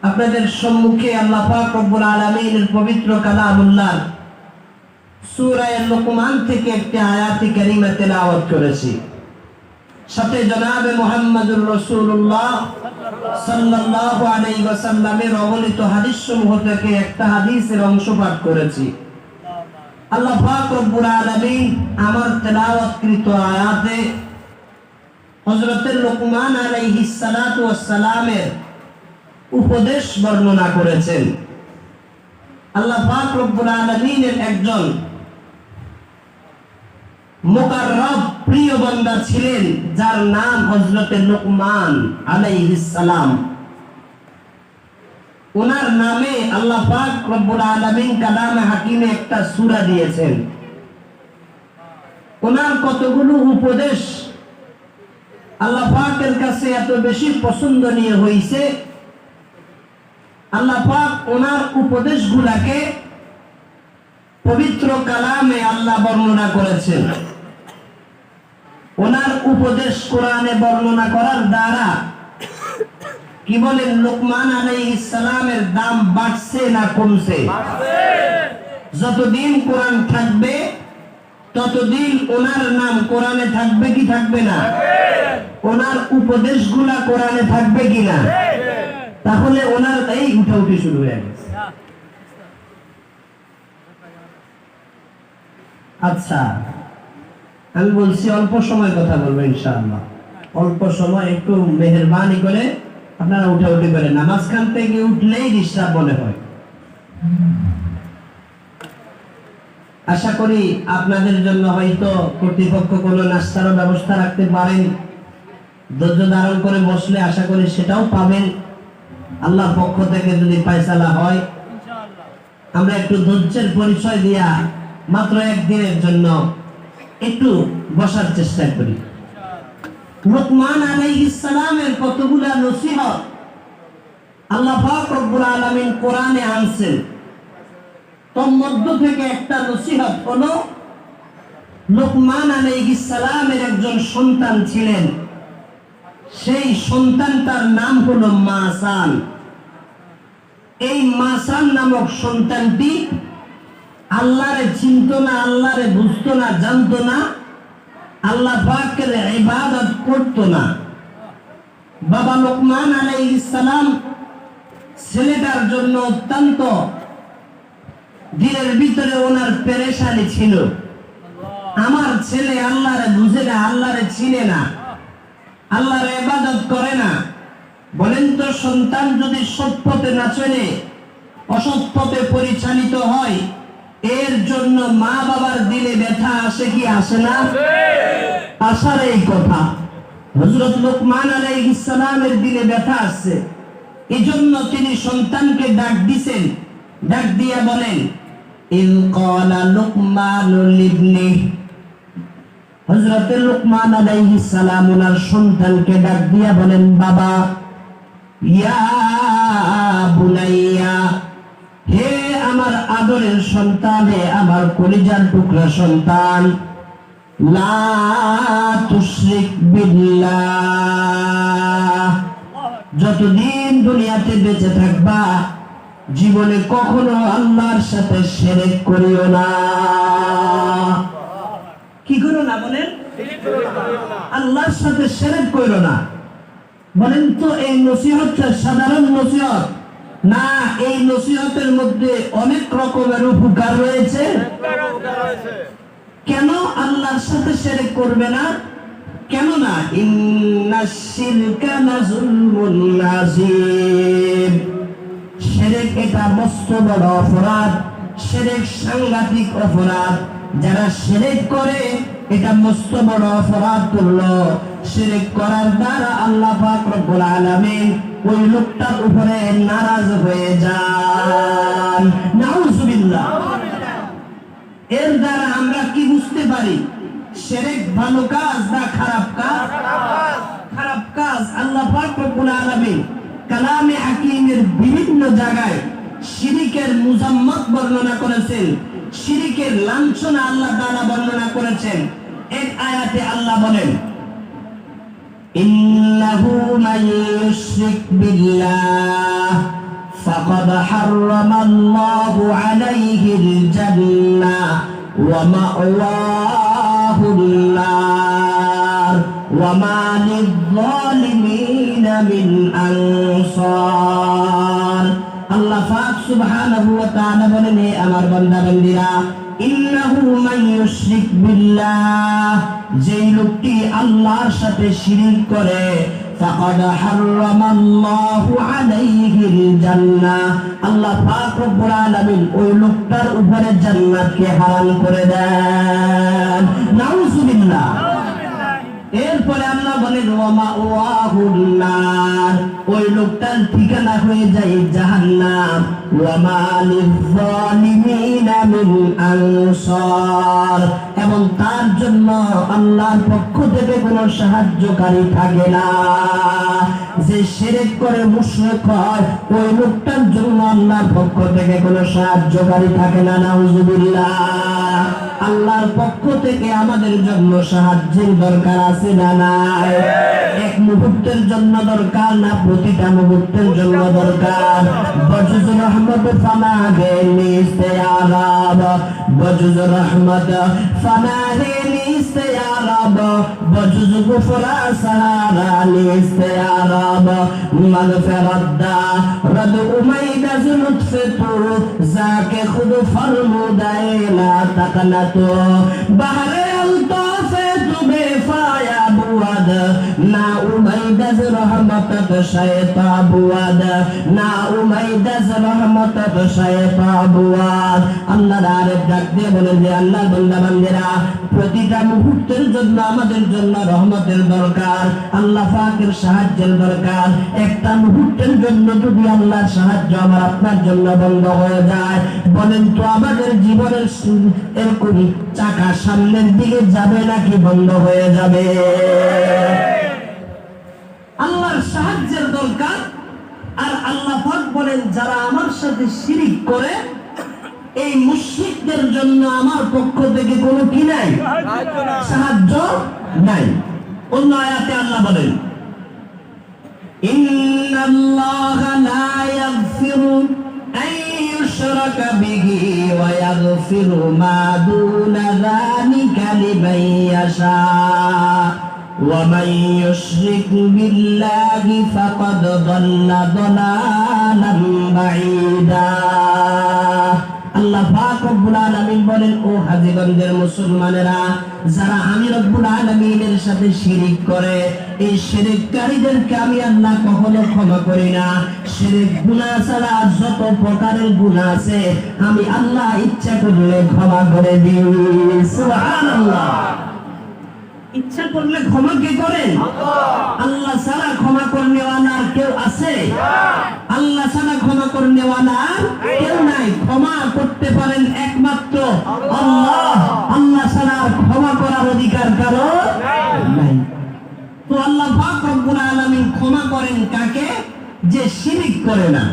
আপনাদের সম্মুখে আল্লাহ পাক রব্বুল আলামিনের পবিত্র কালামুল্লাহ সূরা লুকমান থেকে একটি আয়াতে কারিমা তেলাওয়াত করেছি। সাথে জনাবে মুহাম্মদুর রাসূলুল্লাহ সাল্লাল্লাহু আলাইহি ওয়াসাল্লামের অবলিত হাদিস সমূহ থেকে একটা হাদিসের অংশ পাঠ করেছি। আল্লাহ পাক রব্বুল আলামিন আমার তেলাওয়াতকৃত আয়াতে হযরত লুকমান আলাইহিস সালাতু ওয়াস সালামের উপদেশ বর্ণনা করেছেন। আল্লাহ পাক রব্বুল আলামিনের একজন মুকাররব প্রিয় বান্দা ছিলেন যার নাম হযরত লুকমান আলাইহিস সালাম। ওনার নামে আল্লাহ পাক রব্বুল আলামিন কালামে হাকিমে একটা সূরা দিয়েছেন। ওনার কতগুলো উপদেশ আল্লাহ পাকের কাছে এত বেশি পছন্দনীয় হয়েছে, আল্লাহ পাক ওনার উপদেশগুলোকে পবিত্র কালামে আল্লাহ বর্ণনা করেছেন। ওনার উপদেশ কোরআনে বর্ণনা করার দ্বারা কি বলেন, লুকমান আলাইহিস সালামের দাম বাড়ছে না কমছে? যতদিন কোরআন থাকবে ততদিন ওনার নাম কোরআনে থাকবে কি থাকবে না? ওনার উপদেশগুলা কোরআনে থাকবে কি না? তাহলে ওনার এই উঠাউঠি শুরু হয়ে গেছে। আচ্ছা, আমি বলছি অল্প সময় কথা বলবো ইনশাআল্লাহ। অল্প সময়, একটু মেহেরবানি করে আপনারা উঠাউঠি করেন না, মাঝখান থেকে উঠলেই ডিস্টার্ব মনে হয়। আশা করি আপনাদের জন্য হয়তো কর্তৃপক্ষ কোনো নাস্তার ব্যবস্থা রাখতে পারেন। ধৈর্য ধারণ করে বসলে আশা করি সেটাও পাবেন আল্লাহর পক্ষ থেকে যদি ফয়সালা হয়। আমরা একটু ধৈর্যের পরিচয় দিয়া মাত্র একদিনের জন্য একটু বসার চেষ্টা করি। লুকমান আলাইহিস সালামের কতগুলা নসিহত আল্লাহ পাক রব্বুল আলামিন কোরআনে আনছেন। তোর মধ্য থেকে একটা নসিহত হলো, লুকমান আলাইহিস সালামের একজন সন্তান ছিলেন, সেই সন্তানটার নাম হলো মাসান। এই মাসান নামক সন্তানটি আল্লাহরে চিনত না, আল্লাহরে বুঝতো না, জানতো না, আল্লাহ পাকের ইবাদত করতো না। বাবা লুকমান আলাইহিস সালাম ছেলেটার জন্য অত্যন্ত দিলের ভিতরে ওনার পেরেশানি ছিল। আমার ছেলে আল্লাহরে বুঝে না, আল্লাহরে চিনে না, আল্লাহর ইবাদত করে না। বলেন তো, সন্তান যদি সৎ পথে না চলে, অসৎ পথে পরিচালিত হয়, এর জন্য মা বাবার দিলে ব্যথা আসে কি আসে না? আসার এই কথা হযরত লুকমান আলাইহিস সালামের দিলে ব্যথা আসছে। এজন্য তিনি সন্তানকে ডাক দিয়েছেন, ডাক দিয়া বলেন, ইল ক্বালা লুকমানু লিবনিহি। হযরত লুকমান আলাইহিস সালাম ওনার সন্তানকে ডাক দিয়া বলেন, বাবা, ইয়া বুনাইয়া, হে আমার আদরের সন্তান, হে আমার কলিজার টুকরা সন্তান, লা তুশরিক বিল্লাহ। যতদিন দুনিয়াতে বেঁচে থাকবা জীবনে কখনো আল্লাহর সাথে শিরক করিও না। কি করো না? বলেন, আল্লাহর সাথে শিরক করিও না। বলেন তো, এই নসিহতটা সাধারণ নসিহত না? এই নসিহতের মধ্যে অনেক রকমের উপকার রয়েছে। কেন আল্লাহর সাথে শিরক করবে না? কেন না? ইন্নাশ শিরকা লাযুলমুন আযীম। শিরক এটা মস্ত বড় অপরাধ, শিরক সাংঘাতিক অপরাধ। যারা শিরক করে এটা মস্ত বড় অপরাধ করলো। শিরক করার দ্বারা আল্লাহ পাক রব্বুল আলামিন ওই লোকটার উপরে নারাজ হয়ে যান। নাউযুবিল্লাহ। এর দ্বারা আমরা কি বুঝতে পারি? শিরক ভালো কাজ না খারাপ কাজ? খারাপ কাজ। আল্লাহ পাক রব্বুল আলামিন কালামে হাকিমের বিভিন্ন জায়গায় শিরকের মুজাম্মাত বর্ণনা করেছেন, শিরকের লাঞ্ছনা আল্লাহ তাআলা বর্ণনা করেছেন। এক আয়াতে আল্লাহ বলেন, ইন্নাহু মান ইউশরিক বিল্লাহ فقد حرم الله عليه الجنة ومأواه النار وما للظالمين من أنصار আল্লাহ পাক সুবহানাহু ওয়া তাআলা বলেন, হে আমার বান্দা বান্দীরা, ইন্নাহু মান ইউশরিক বিল্লাহ, যেই লোকটি আল্লাহর সাথে শিরক করে, ফাকাদ হারামাল্লাহু আলাইহিল জান্নাহ, আল্লাহ পাক রব্বুল আলামিন ওই লোকটার উপরে জান্নাতকে হারাম করে দেন। নাউযুবিল্লাহ। এরপরে আল্লাহ বলেন, ওয়া মাওয়াহুন নার, ওই লোকটার ঠিকানা হয়ে যায় জাহান্নাম। ওয়া মা লিয-যালিমিনা মিন আনসার, এবং তার জন্য আল্লাহর পক্ষ থেকে কোনো সাহায্যকারী থাকে না। যে শিরক করে মুশরিক হয়, ওই লোকটার জন্য আল্লাহর পক্ষ থেকে কোনো সাহায্যকারী থাকে না। নাউযুবিল্লাহ। আল্লাহর পক্ষ থেকে আমাদের জন্য সাহায্যের দরকার আছে না নাই? এক মুহূর্তের জন্য দরকার না, প্রতিটা মুহূর্তের জন্য দরকার। বজুজ রহমত ফানা হে নিস্তে আরাব, বজুজ রহমত ফানা হে নিস্তে আরাব, বজুজ গুফরা সাহারা নিস্তে আরাব, মাগফিরাত দা রদ উমাইদা লুৎফে তু যাকে খুদ ফরমুদায়ে লা তাকনাতু, বাহরে আলতাফে তু বেফায়া বুয়াদ, না উমাইদাজ রহমতত শায়তা বুয়াদ, না উমাইদাজ রহমতত শায়তা বুয়াদ। আল্লাহর আরেক ডাক দিয়ে বলেন যে, আল্লাহর বান্দা বান্দিরা, প্রতিটা মুহূর্তের জন্য আমাদের জন্য রহমতের দরকার, আল্লাহ পাকের সাহায্যের দরকার। একটা মুহূর্তের জন্য যদি আল্লাহর সাহায্য আমার আপনার জন্য বন্ধ হয়ে যায়, বলেন তো আমাদের জীবনের এরকম চাকা সামনের দিকে যাবে নাকি বন্ধ হয়ে যাবে? আল্লাহর সাহায্যের দরকার। আর আল্লাহ পাক বলেন, যারা আমার সাথে শিরক করে, এই মুশরিকদের জন্য আমার পক্ষ থেকে কোনো কি নাই, সাহায্য নাই। অন্য আয়াতে আল্লাহ বলেন, ইন্নাল্লাহা লা ইয়াগফিরু আন ইউশরাকা বিহি ওয়া ইয়াগফিরু মা দুনা যালিকা লিমান ইয়াশা ওয়া মান ইউশরিক বিল্লাহি ফাকাদ দাল্লা দালালান বাঈদা। আল্লাহ পাক রব্বুল আলামিন বলেন, ও হাজীগঞ্জের মুসলমানেরা, যারা আমি রব্বুল আলামিনের সাথে শিরক করে, এই শিরককারীদেরকে আমি আল্লাহ কখনো ক্ষমা করি না। শিরক গুনাহ ছাড়া যত প্রকারের গুনাহ আছে, আমি আল্লাহ ইচ্ছা করলে ক্ষমা করে দিই। সুবহানাল্লাহ। ইচ্ছা করলে ক্ষমা কে করেন? আল্লাহ ছাড়া ক্ষমা করনেওয়ালা আর কেউ আছে? আল্লাহ ছাড়া ক্ষমা করনেওয়ালা কেউ নাই। ক্ষমা করতে পারেন একমাত্র আল্লাহ। আল্লাহ ছাড়া ক্ষমা করার অধিকার কারো নাই। তো আল্লাহ পাক রব্বুল আলামিন ক্ষমা করেন কাকে? যে শিরক করে না।